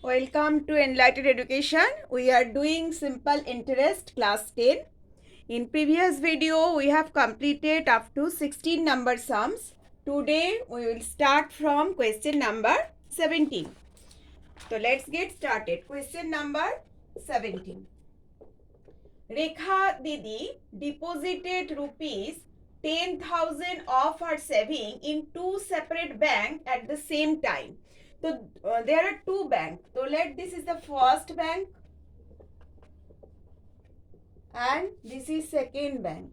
Welcome to Enlightened Education. We are doing simple interest class 10. In previous video, we have completed up to 16 number sums. Today, we will start from question number 17. So, let's get started. Question number 17. Rekha Didi deposited rupees 10,000 of her saving in two separate banks at the same time. So there are two banks. So this is the first bank and this is second bank.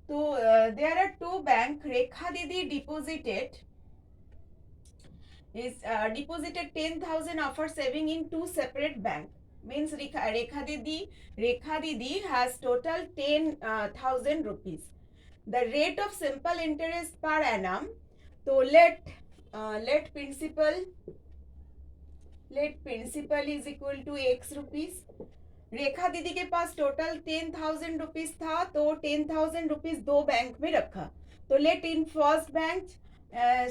So there are two banks. Rekha Didi deposited 10,000 of her saving in two separate banks. Means Rekha Didi has total 10,000 rupees. The rate of simple interest per annum. So let principal is equal to x rupees. रेखा दीदी के पास total 10,000 rupees था तो 10,000 rupees दो bank में रखा. तो let in first bank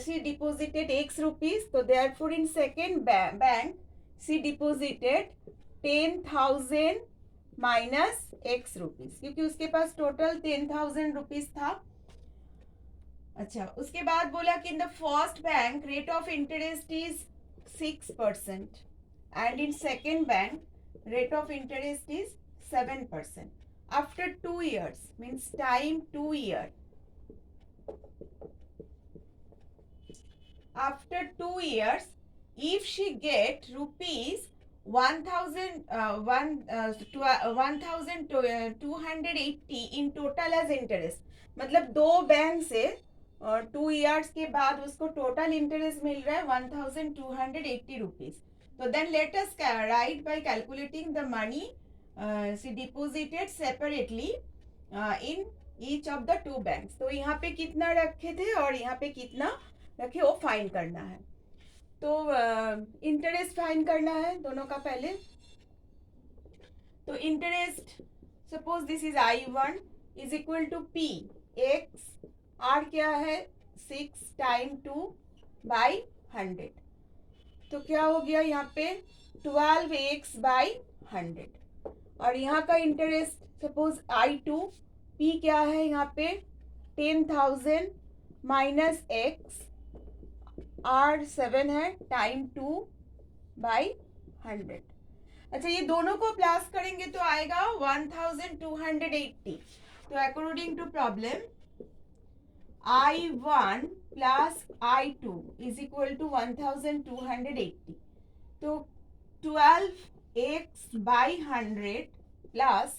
she deposited x rupees. So therefore in second bank she deposited 10,000 minus x rupees क्योंकि उसके पास टोटल 10,000 रुपीज था. अच्छा, उसके बाद बोला कि in the first bank rate of interest is 6% and in second bank rate of interest is 7%. After 2 years, means time 2 year. After 2 years, if she get rupees 1,280 in total as interest, मतलब दो bank से 2 years के बाद उसको total interest मिल रहा है 1,280 rupees. So then let us write by calculating the money she deposited separately in each of the two banks. तो यहाँ पे कितना रखे थे और यहाँ पे कितना रखे वो फाइंड करना है. तो इंटरेस्ट फाइंड करना है दोनों का पहले. तो interest suppose this is I1 is equal to P x R क्या है 6 टाइम 2 बाई 100. तो क्या हो गया यहाँ पे 12x बाई 100. और यहाँ का इंटरेस्ट सपोज I2 P क्या है यहाँ पे 10,000 माइनस x R 7 है टाइम 2 बाई 100. अच्छा, ये दोनों को प्लस करेंगे तो आएगा 1,280. तो according to problem I1 plus I2 is equal to 1,280. तो 12x by 100 plus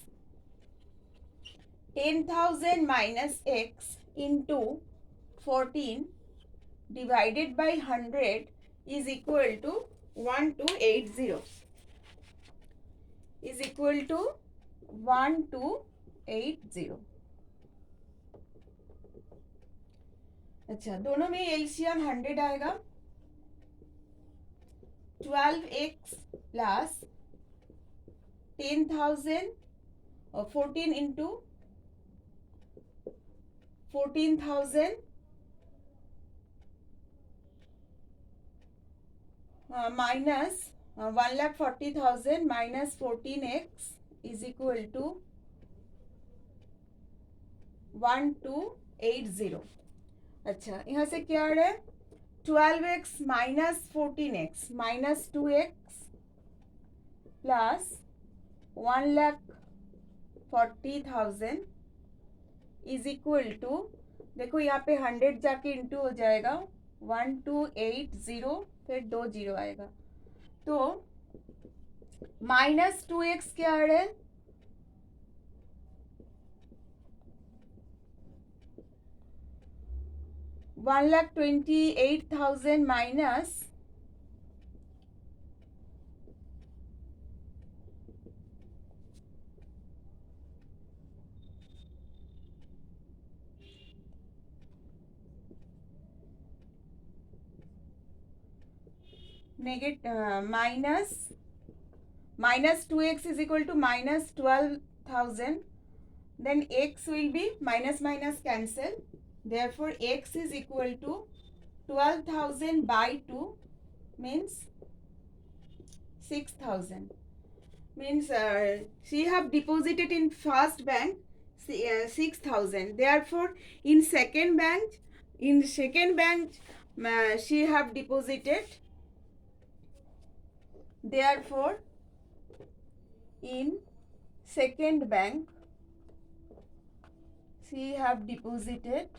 10,000 minus x into 14 divided by 100 is equal to 1280. Is equal to 1280. अच्छा, दोनों में एलसीएम 100 आएगा. 12x प्लस 10,000 और 14 into 14,000 minus 1,40,000 minus 14x is equal to 1280. अच्छा, यहाँ से क्या आ रहा है 12x minus 14x minus 2x plus 1,40,000 is equal to, देखो यहाँ पे 100 जाके इंटू हो जाएगा 1280 फिर 2 जीरो आएगा. तो माइनस 2x क्या आ रहा है 1,28,000 minus minus 2x is equal to minus 12,000. Then x will be minus minus cancel. Therefore x is equal to 12,000 by 2 means 6,000. Means she have deposited in first bank 6,000. Therefore, in second bank, she have deposited. Therefore, in second bank, she have deposited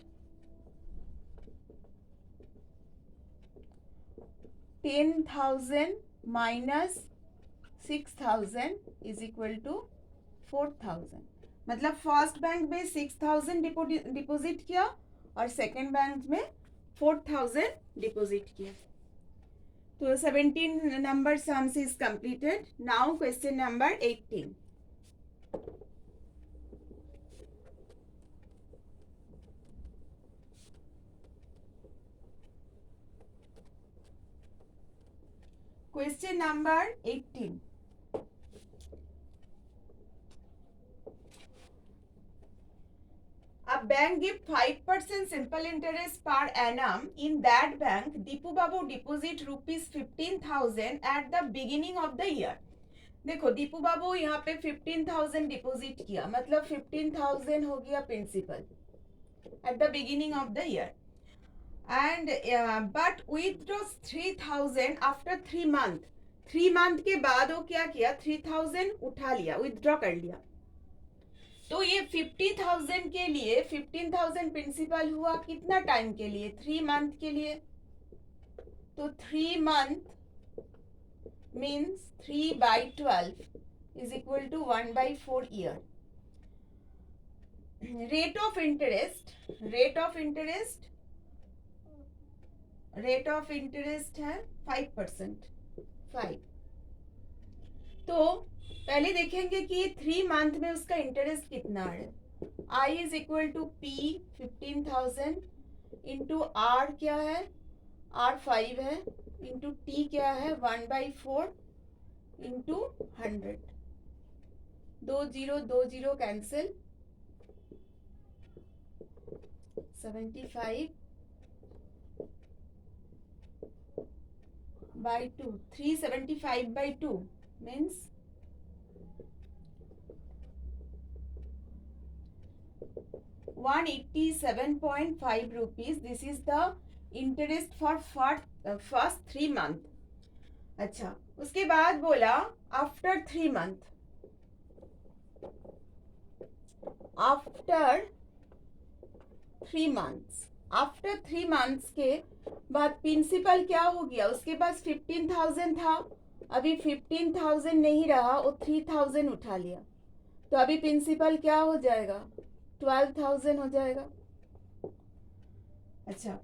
10,000 minus 6,000 is equal to 4,000. मतलब first bank में 6,000 deposit किया और second bank में 4,000 deposit किया. तो 17 number sums is completed. Now question number 18. Question number 18. A bank give 5% simple interest per annum. In that bank, Deepu Babu deposit rupees 15,000 at the beginning of the year. देखो दीपू बाबू यहाँ पे 15,000 deposit किया, मतलब 15,000 हो गया principal at the beginning of the year. And but withdraws 3,000 after 3 month. 3 month के बाद वो क्या किया, 3,000 उठा लिया, विथड्रॉ कर लिया. तो ये 50,000 के लिए 15,000 प्रिंसिपल हुआ कितना टाइम के लिए, 3 month के लिए. तो 3 month means 3 by 12 is equal to 1 by 4 year. Rate of interest है 5%. 5. तो पहले देखेंगे कि 3 month में उसका इंटरेस्ट कितना है. I is equal to P 15,000 into R क्या है, R 5 है, इंटू T क्या है 1 by 4 into 100. 2 0 cancel. 75 by 2. 375 by 2 means 187.5 rupees. This is the interest for first 3 month. अच्छा, उसके बाद बोला after 3 month. After 3 months. After 3 months के बाद प्रिंसिपल क्या हो गया, उसके पास 15,000 था, अभी 15,000 नहीं रहा, वो 3,000 उठा लिया. तो अभी प्रिंसिपल क्या हो जाएगा, 12,000 हो जाएगा. अच्छा,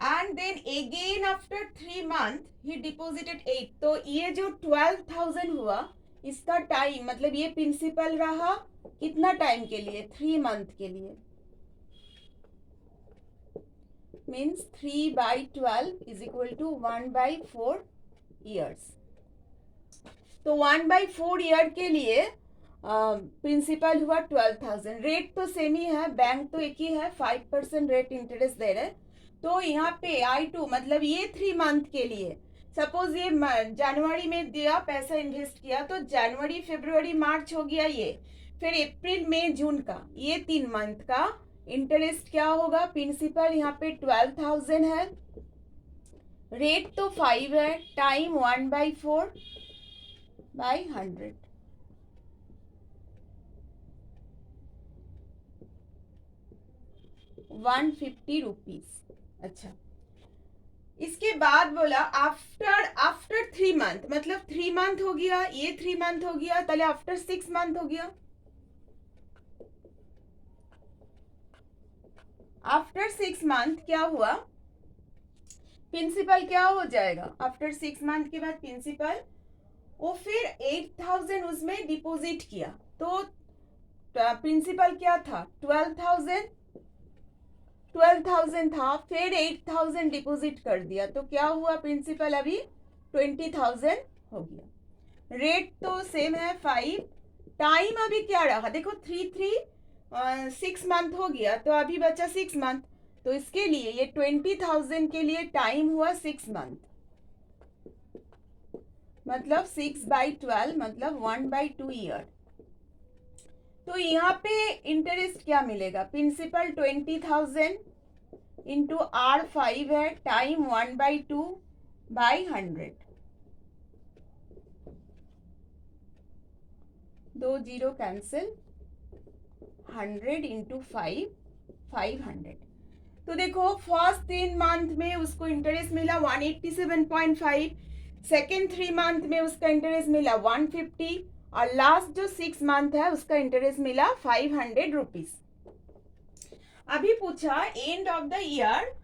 and then again after 3 month he deposited 8. तो ये जो 12,000 हुआ इसका टाइम, मतलब ये प्रिंसिपल रहा कितना टाइम के लिए, 3 month के लिए. Means 3 by 12 is equal to 1 by 4 years. तो 1 by 4 ईयर के लिए प्रिंसिपल हुआ 12,000. रेट तो सेम ही है, बैंक तो एक ही है, 5% रेट इंटरेस्ट दे रहे. तो यहाँ पे I2 मतलब ये 3 month के लिए, सपोज ये जनवरी में दिया, पैसा इन्वेस्ट किया, तो जनवरी फरवरी मार्च हो गया ये, फिर अप्रैल मई जून का, ये 3 month का इंटरेस्ट क्या होगा, प्रिंसिपल यहाँ पे 12,000 है, रेट तो 5 है, टाइम 1 by 4 by 100. 150 rupees. अच्छा, इसके बाद बोला आफ्टर 3 month, मतलब 3 month हो गया, ये 3 month हो गया, पहले आफ्टर 6 month हो गया. आफ्टर 6 month क्या हुआ, प्रिंसिपल क्या हो जाएगा, आफ्टर 6 month के बाद प्रिंसिपल वो फिर 8,000 उसमें डिपॉजिट किया. तो प्रिंसिपल क्या था, 12,000 था, फिर 8,000 डिपॉजिट कर दिया. तो क्या हुआ, प्रिंसिपल अभी 20,000 हो गया. रेट तो सेम है 5. टाइम अभी क्या रहा, देखो 6 month हो गया, तो अभी बचा 6 month. तो इसके लिए ये 20,000 के लिए टाइम हुआ 6 मंथ, मतलब 6/12 मतलब 1/2 ईयर। तो यहाँ पे इंटरेस्ट क्या मिलेगा, प्रिंसिपल 20,000 इंटू R5 है, टाइम 1/2/100, 2 0 कैंसिल, 100 इंटू 500। तो देखो फर्स्ट 3 मंथ में उसको इंटरेस्ट मिला 187.5, सेकेंड 3 मंथ में उसका इंटरेस्ट मिला 150, और लास्ट जो 6 मंथ है उसका इंटरेस्ट मिला 500 रुपीज। अभी पूछा and of the year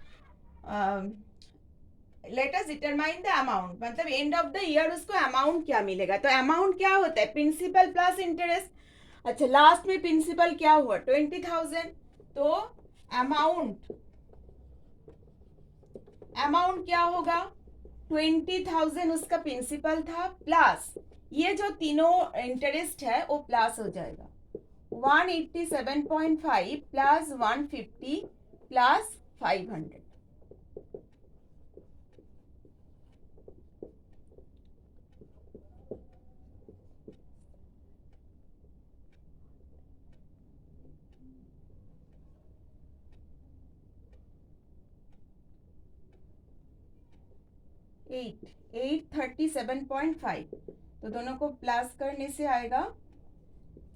let us determine the amount, मतलब एंड ऑफ द ईयर उसको अमाउंट क्या मिलेगा। तो अमाउंट क्या होता है, प्रिंसिपल प्लस इंटरेस्ट। अच्छा लास्ट में प्रिंसिपल क्या हुआ 20,000, तो अमाउंट क्या होगा 20,000 उसका प्रिंसिपल था, प्लस ये जो तीनों इंटरेस्ट है वो प्लस हो जाएगा 187.5 प्लस 150 प्लस 500। एट 837.5, तो दोनों को प्लस करने से आएगा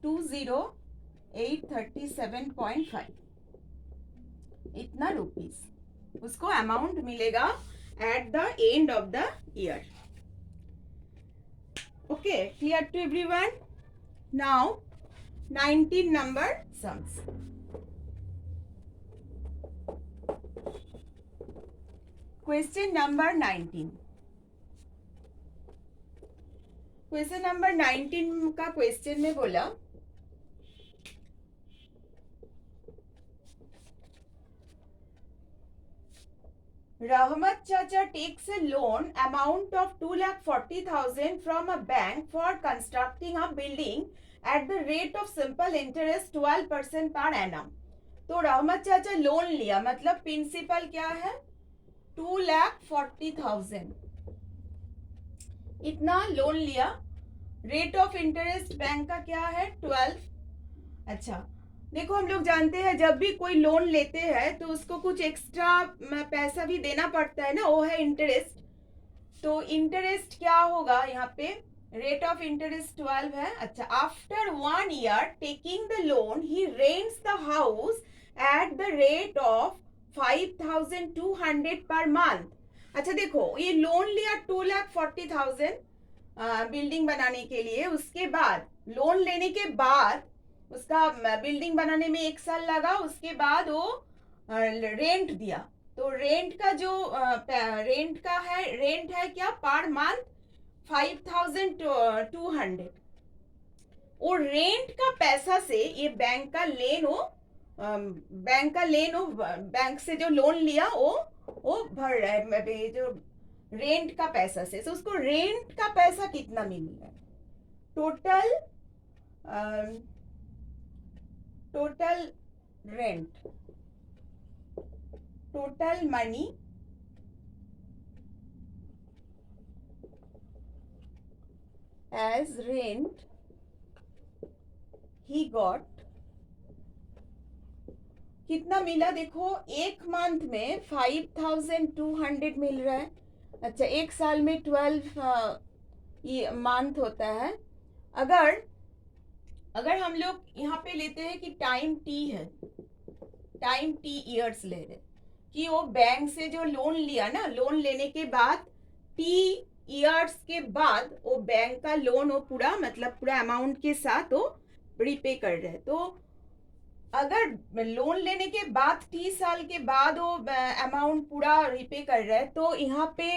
20837.5, इतना रुपीस उसको अमाउंट मिलेगा at the end of the year. Okay, clear to everyone. Now 19 number sums. Question number 19। Question number 19 का क्वेश्चन में बोला Rahmat Chacha takes a loan amount of 2,40,000 from a bank for constructing a building at the rate of simple interest 12% per annum। तो रहमत चाचा loan लिया, मतलब principal क्या है 2,40,000, इतना लोन लिया, रेट ऑफ इंटरेस्ट बैंक का क्या है 12। अच्छा देखो हम लोग जानते हैं जब भी कोई लोन लेते हैं तो उसको कुछ एक्स्ट्रा पैसा भी देना पड़ता है ना, वो है इंटरेस्ट। तो इंटरेस्ट क्या होगा यहाँ पे, रेट ऑफ इंटरेस्ट 12 है। अच्छा after 1 year taking the loan he rents the house at the rate of 5,200 per month. अच्छा देखो ये लोन लिया 2,40,000 बिल्डिंग बनाने के लिए, उसके बाद लोन लेने के बाद उसका बिल्डिंग बनाने में 1 साल लगा, उसके बाद वो रेंट दिया। तो रेंट का जो रेंट है क्या पर मंथ 5,200। वो रेंट का पैसा से ये बैंक का बैंक से जो लोन लिया वो भर रहा है जो रेंट का पैसा से। तो उसको रेंट का पैसा कितना मिल रहा है, total rent, total money as rent he got, कितना मिला देखो, एक मंथ में 5,200 मिल रहा है। अच्छा 1 साल में 12 मंथ होता है। अगर हम लोग यहाँ पे लेते हैं कि टाइम टी है, टाइम टी ईयर्स ले रहे कि वो बैंक से जो लोन लिया ना, लोन लेने के बाद टी ईयर्स के बाद वो बैंक का लोन वो पूरा मतलब पूरा अमाउंट के साथ वो रिपे कर रहे हैं। तो अगर लोन लेने के बाद 30 साल के बाद वो अमाउंट पूरा रिपे कर रहे हैं तो यहाँ पे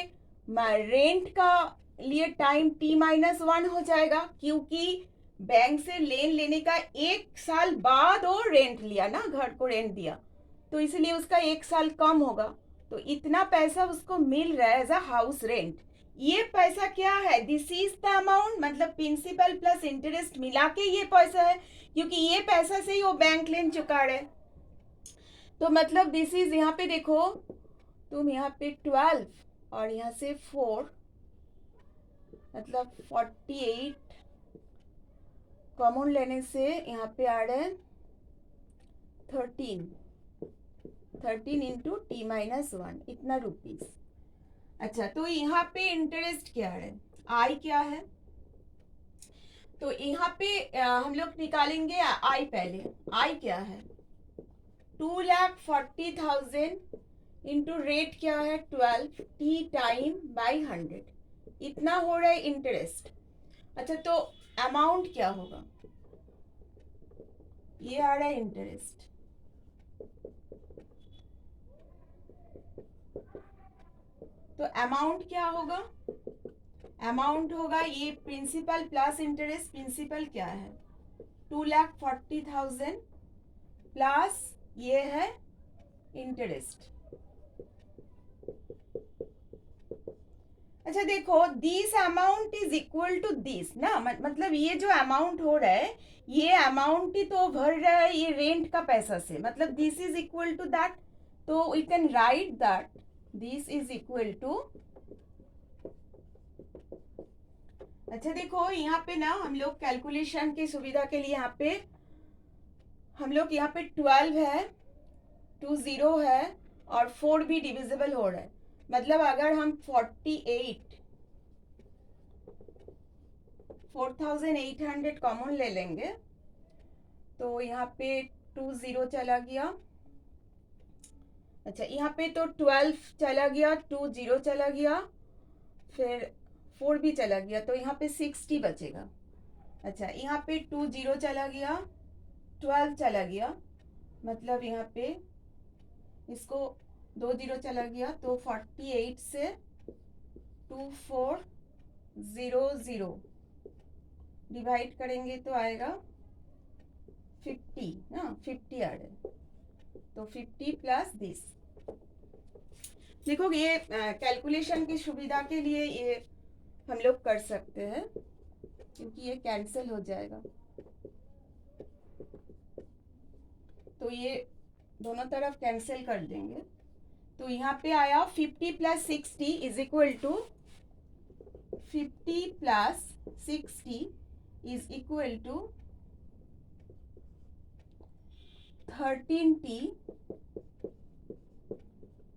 रेंट का लिए टाइम T-1 हो जाएगा, क्योंकि बैंक से लेन लेने का 1 साल बाद वो रेंट लिया ना, घर को रेंट दिया, तो इसलिए उसका 1 साल कम होगा। तो इतना पैसा उसको मिल रहा है एज अ हाउस रेंट। ये पैसा क्या है, दिस इज द अमाउंट, मतलब प्रिंसिपल प्लस इंटरेस्ट मिला के ये पैसा है, क्योंकि ये पैसा से ही वो बैंक लोन चुका रहे। तो मतलब दिस इज, यहाँ पे देखो तुम यहाँ पे 12 और यहाँ से 4 मतलब 48 कॉमन लेने से यहाँ पे आ रहा है 13 इंटू टी माइनस 1 इतना रुपीज। अच्छा, तो यहाँ पे इंटरेस्ट क्या है, आई क्या है, तो यहाँ पे हम लोग निकालेंगे आई पहले। आई क्या है, 2,40,000 इंटू रेट क्या है 12 टी टाइम बाई 100, इतना हो रहा है इंटरेस्ट। अच्छा, तो अमाउंट क्या होगा, ये आ रहा है इंटरेस्ट। तो अमाउंट क्या होगा, अमाउंट होगा ये प्रिंसिपल प्लस इंटरेस्ट। प्रिंसिपल क्या है 2,40,000 प्लस ये है इंटरेस्ट। अच्छा देखो, this amount is equal to this ना, मतलब ये जो अमाउंट हो रहा है ये अमाउंट ही तो भर रहा है ये रेंट का पैसा से, मतलब this is equal to that. तो we can write that this is equal to. अच्छा देखो, यहाँ पे ना हम लोग कैलकुलेशन की सुविधा के लिए यहाँ पे हम लोग यहाँ पे 12 है, 2 0 है और 4 भी डिविजिबल हो रहा है। मतलब अगर हम 4,800 कॉमन ले लेंगे तो यहाँ पे 2 0 चला गया। अच्छा, यहाँ पे तो 12 चला गया, 2 0 चला गया, फिर 4 भी चला गया, तो यहाँ पे 60 बचेगा। अच्छा, यहाँ पे 2 0 चला गया, 12 चला गया, मतलब यहाँ पे इसको 2 0 चला गया, तो 48 से 2400 डिवाइड करेंगे तो आएगा 50 ना, 50 आ रहा है, तो 50 प्लस दिस। देखो ये कैलकुलेशन की सुविधा के लिए ये हम लोग कर सकते हैं क्योंकि ये कैंसिल हो जाएगा, तो ये दोनों तरफ कैंसिल कर देंगे। तो यहाँ पे आया 50 plus 60 is equal to 50 plus 60 is equal to 13t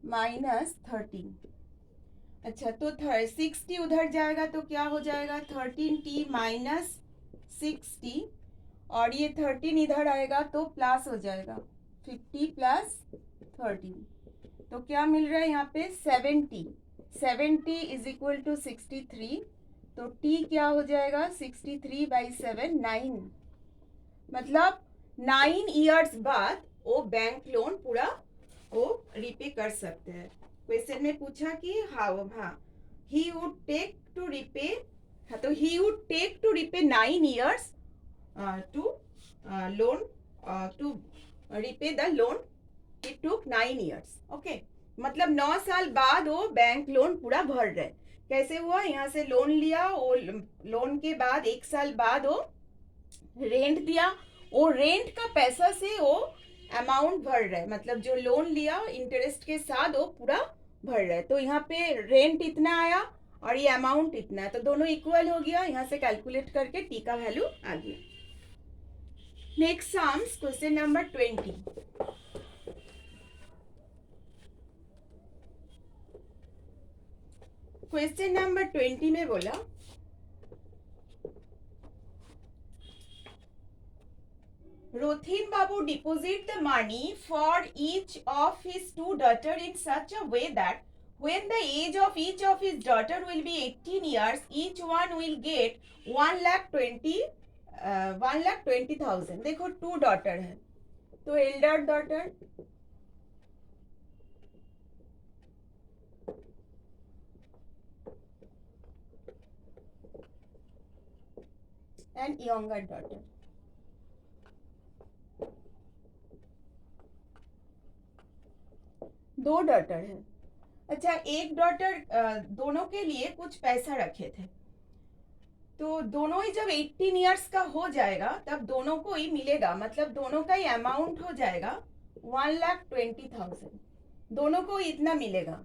minus 13। अच्छा, तो 60 उधर जाएगा तो क्या हो जाएगा 13t माइनस 60, और ये 13 इधर आएगा तो प्लस हो जाएगा 50 प्लस 13, तो क्या मिल रहा है यहाँ पे 70 इज इक्वल टू 63, तो t क्या हो जाएगा 63/7 9, मतलब 9 इयर्स बाद वो बैंक लोन पूरा वो रिपे कर सकते हैं। क्वेश्चन में पूछा कि हाउ, हाँ he would take to repay, हाँ तो he would take to repay 9 years to loan to repay the loan, it took 9 years. Okay, मतलब 9 साल बाद वो बैंक लोन पूरा भर रहे। कैसे हुआ, यहाँ से लोन लिया, वो लोन के बाद 1 साल बाद वो रेंट दिया, वो रेंट का पैसा से वो अमाउंट भर रहे, मतलब जो लोन लिया इंटरेस्ट के साथ वो पूरा भर रहे। तो यहाँ पे रेंट इतना आया और ये अमाउंट इतना है, तो दोनों इक्वल हो गया। यहाँ से कैलकुलेट करके टी का वैल्यू आ गया। Next sums question number 20। Question number 20 में बोला Rothin Babu deposit the money for each of his 2 daughters in such a way that when the age of each of his daughter will be 18 years, each one will get 1,20,000। देखो 2 daughter है, तो Elder daughter and younger daughter, दो daughter है। अच्छा, एक daughter दोनों के लिए कुछ पैसा रखे थे, तो दोनों ही जब 18 इयर्स का हो जाएगा तब दोनों को ही मिलेगा, मतलब दोनों का ही अमाउंट हो जाएगा 1,20,000, दोनों को इतना मिलेगा।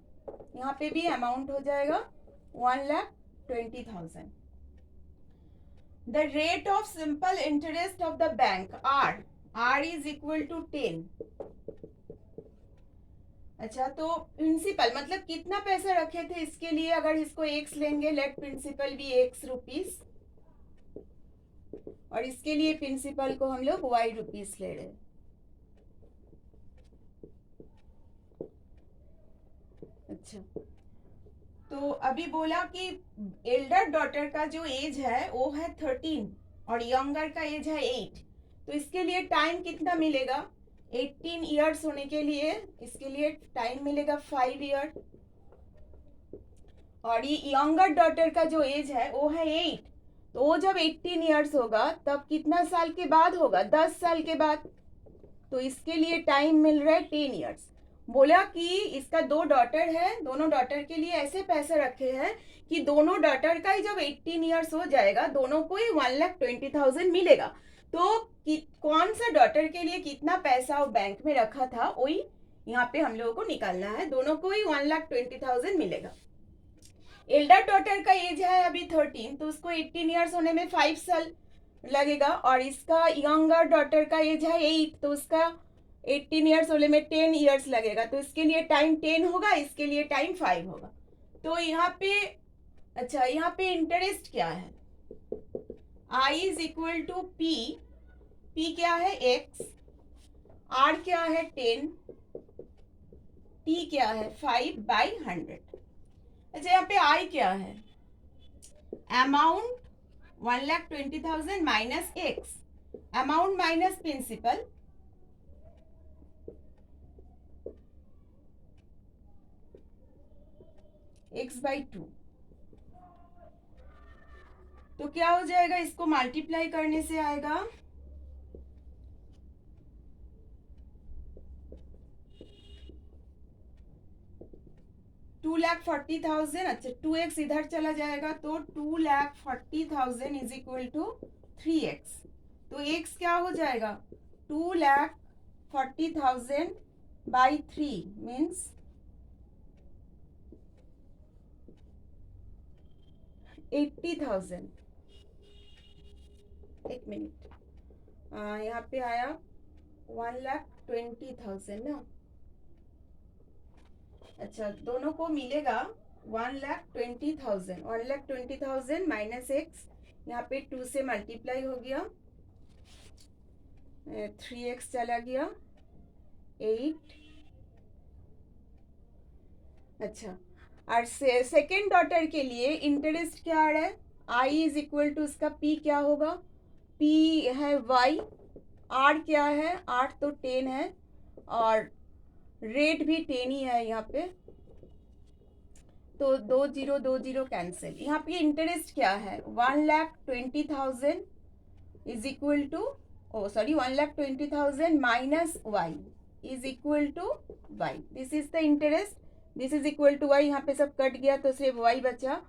यहाँ पे भी अमाउंट हो जाएगा 1,20,000। The rate of simple interest of the bank R is equal to 10। अच्छा, तो प्रिंसिपल मतलब कितना पैसा रखे थे इसके लिए, अगर इसको x लेंगे, लेट प्रिंसिपल भी x रुपीस, और इसके लिए प्रिंसिपल को हम लोग y रुपीस ले रहे हैं। अच्छा, तो अभी बोला कि एल्डर डॉटर का जो एज है वो है 13 और यंगर का एज है 8, तो इसके लिए टाइम कितना मिलेगा? 18 इयर्स होने के लिए इसके लिए टाइम मिलेगा 5 ईयर, और ये यंगर डॉटर का जो एज है वो है 8, तो वो जब 18 इयर्स होगा तब कितना साल के बाद होगा? 10 साल के बाद, तो इसके लिए टाइम मिल रहा है 10 इयर्स। बोला कि इसका 2 डॉटर है, दोनों डॉटर के लिए ऐसे पैसे रखे हैं कि दोनों डॉटर का ही जब 18 इयर्स हो जाएगा दोनों को ही 1,20,000 मिलेगा। तो कौन सा डॉटर के लिए कितना पैसा वो बैंक में रखा था वही यहाँ पे हम लोगों को निकालना है। दोनों को ही 1,20,000 मिलेगा। एल्डर डॉटर का एज है अभी 13, तो उसको 18 इयर्स होने में 5 साल लगेगा, और इसका यंगर डॉटर का एज है 8, तो उसका 18 इयर्स होने में 10 इयर्स लगेगा, तो इसके लिए टाइम 10 होगा, इसके लिए टाइम 5 होगा। तो यहाँ पे अच्छा, यहाँ पे इंटरेस्ट क्या है? I is equal to P, P क्या है? X, R क्या है? 10, T क्या है? 5/100। अच्छा, यहाँ पे I क्या है? Amount 1,20,000 minus X, amount minus principal, x/2। तो क्या हो जाएगा? इसको मल्टीप्लाई करने से आएगा 2,40,000। अच्छा, 2x इधर चला जाएगा तो 2,40,000 इज इक्वल टू 3x, तो x क्या हो जाएगा? 2,40,000 बाई 3 मीन्स 80,000। एक मिनट, यहाँ पे आया 1,20,000 ना। अच्छा, दोनों को मिलेगा 1,20,000। 1,20,000 माइनस एक्स, यहाँ पे 2 से मल्टीप्लाई हो गया, 3x चला गया, 8। अच्छा, और सेकेंड डॉटर के लिए इंटरेस्ट क्या आ रहा है? I इज इक्वल टू उसका P क्या होगा? P है y, R क्या है? R तो 10 है, और रेट भी 10 ही है यहाँ पे, तो 2 0 कैंसिल। यहाँ पे इंटरेस्ट क्या है? 1,20,000 is equal to 1,20,000 minus y is equal to y। This is the interest, this is equal to y। यहाँ पे सब कट गया तो सिर्फ y बचा,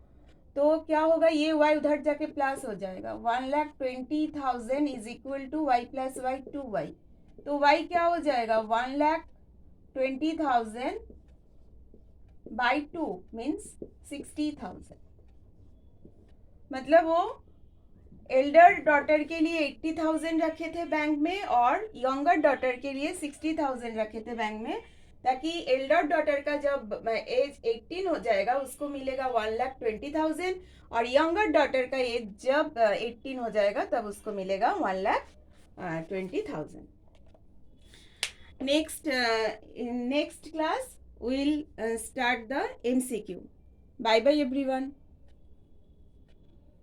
तो क्या होगा? ये y उधर जाके प्लस हो जाएगा। 1,20,000 is equal to y plus y 2y, तो y क्या हो जाएगा? 1,20,000 बाई 2 मीन्स 60,000। मतलब वो एल्डर डॉटर के लिए 80,000 रखे थे बैंक में और यंगर डॉटर के लिए 60,000 रखे थे बैंक में, ताकि एल्डर डॉटर का जब एज 18 हो जाएगा उसको मिलेगा 1,20,000, और यंगर डॉटर का एज जब 18 हो जाएगा तब उसको मिलेगा 1,20,000। Next class we'll start the MCQ. Bye bye everyone.